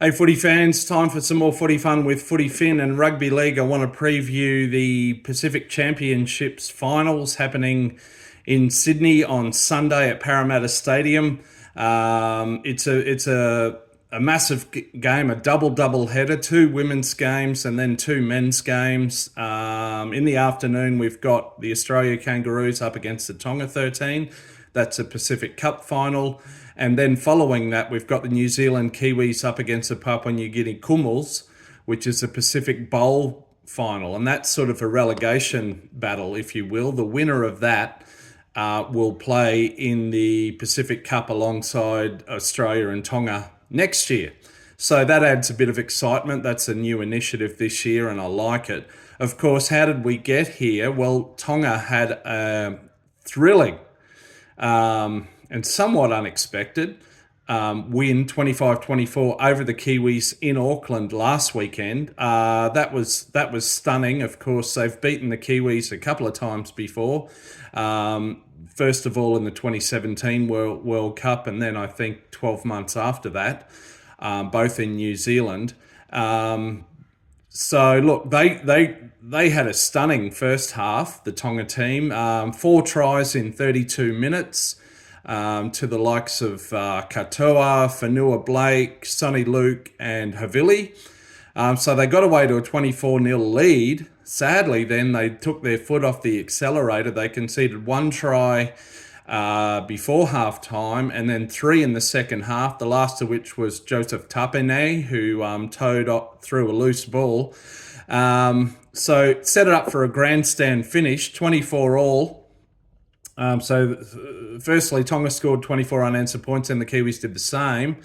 Hey, footy fans, time for some more footy fun with Footy Fin and Rugby League. I want to preview the Pacific Championships finals happening in Sydney on Sunday at Parramatta Stadium. It's a massive game, a double header, two women's games and then two men's games. In the afternoon, we've got the Australia Kangaroos up against the Tonga 13. That's a Pacific Cup final. And then following that, we've got the New Zealand Kiwis up against the Papua New Guinea Kumuls, which is a Pacific Bowl final. And that's sort of a relegation battle, if you will. The winner of that will play in the Pacific Cup alongside Australia and Tonga next year. So that adds a bit of excitement. That's a new initiative this year, and I like it. Of course, how did we get here? Well, Tonga had a thrilling and somewhat unexpected win 25-24 over the Kiwis in Auckland last weekend. That was stunning. Of course, they've beaten the Kiwis a couple of times before. First of all in the 2017 World Cup, and then I think 12 months after that, both in New Zealand. So look, they had a stunning first half. The Tonga team, 4 tries in 32 minutes. To the likes of Katoa, Fanua Blake, Sonny Luke, and Havili. So they got away to a 24-0 lead. Sadly, then they took their foot off the accelerator. They conceded 1 try before half time and then 3 in the second half, the last of which was Joseph Tapene, who towed up through a loose ball. So set it up for a grandstand finish, 24 all. Firstly, Tonga scored 24 unanswered points and the Kiwis did the same.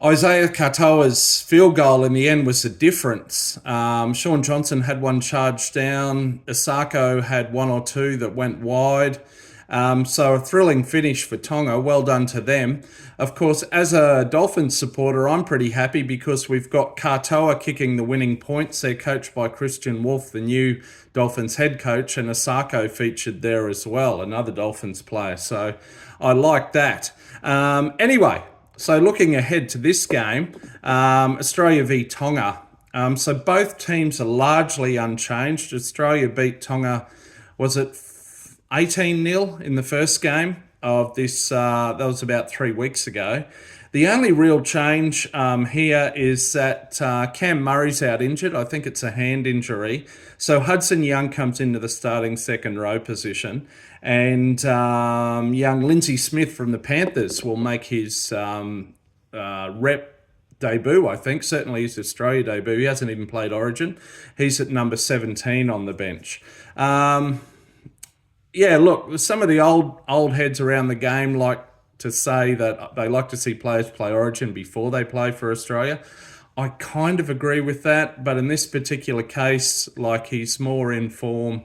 Isaiah Katoa's field goal in the end was the difference. Sean Johnson had one charged down. Asako had one or two that went wide. So a thrilling finish for Tonga. Well done to them. Of course, as a Dolphins supporter, I'm pretty happy because we've got Katoa kicking the winning points. They're coached by Christian Wolf, the new Dolphins head coach, and Asako featured there as well, another Dolphins player. So I like that. Anyway, so looking ahead to this game, Australia v Tonga. So both teams are largely unchanged. Australia beat Tonga, was it 18-0 in the first game of this? That was about 3 weeks ago. The only real change here is that Cam Murray's out injured. I think it's a hand injury. So Hudson Young comes into the starting second row position, and young Lindsay Smith from the Panthers will make his rep debut, I think. Certainly his Australia debut. He hasn't even played Origin. He's at number 17 on the bench. Yeah, look, some of the old heads around the game like to say that they like to see players play Origin before they play for Australia. I kind of agree with that, but in this particular case, like, he's more in form.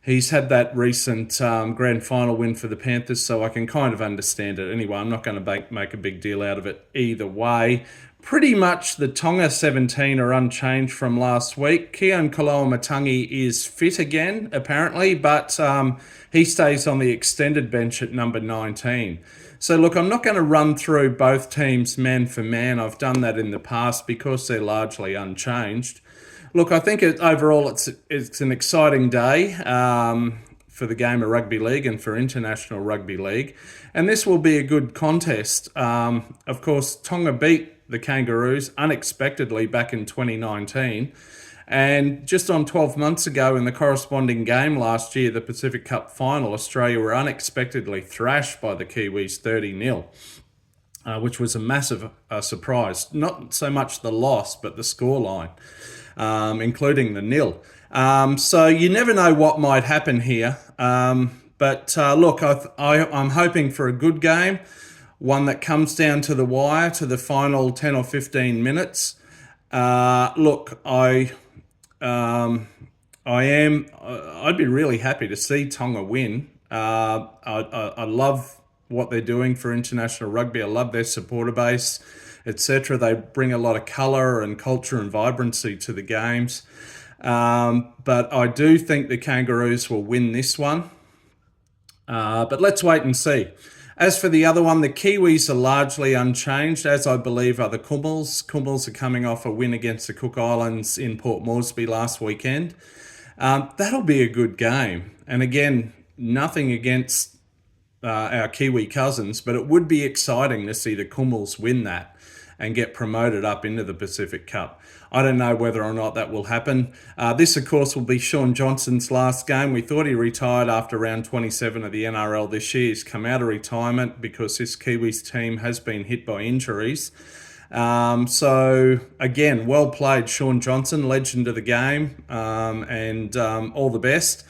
He's had that recent grand final win for the Panthers, so I can kind of understand it. Anyway, I'm not going to make a big deal out of it either way. Pretty much the Tonga 17 are unchanged from last week. Keon Koloamatangi is fit again, apparently, but he stays on the extended bench at number 19. So look, I'm not going to run through both teams man for man. I've done that in the past because they're largely unchanged. Look, I think overall it's an exciting day for the game of rugby league and for international rugby league. And this will be a good contest. Of course, Tonga beat the Kangaroos unexpectedly back in 2019. And just on 12 months ago in the corresponding game last year, the Pacific Cup final, Australia were unexpectedly thrashed by the Kiwis 30-0. Which was a massive surprise. Not so much the loss, but the scoreline, including the nil. So you never know what might happen here. But look, I'm hoping for a good game, one that comes down to the wire, to the final 10 or 15 minutes. Look, I'd be really happy to see Tonga win. I love what they're doing for international rugby. I love their supporter base, etc. They bring a lot of colour and culture and vibrancy to the games. But I do think the Kangaroos will win this one. But let's wait and see. As for the other one, the Kiwis are largely unchanged, as I believe are the Kummels. Kummels are coming off a win against the Cook Islands in Port Moresby last weekend. That'll be a good game. And again, nothing against our Kiwi cousins, but it would be exciting to see the Kummels win that and get promoted up into the Pacific Cup. I don't know whether or not that will happen. This, of course, will be Sean Johnson's last game. We thought he retired after round 27 of the NRL this year. He's come out of retirement because this Kiwis team has been hit by injuries. So, again, well played, Sean Johnson, legend of the game, and all the best.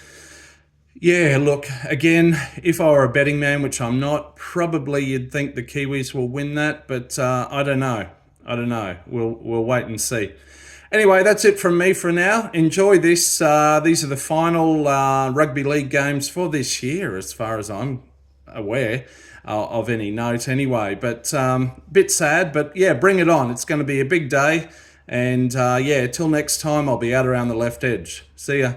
Yeah, look, again, if I were a betting man, which I'm not, probably you'd think the Kiwis will win that, but I don't know. I don't know. We'll wait and see. Anyway, that's it from me for now. Enjoy this. These are the final rugby league games for this year, as far as I'm aware of any note anyway. But bit sad, but yeah, bring it on. It's going to be a big day. And yeah, till next time, I'll be out around the left edge. See ya.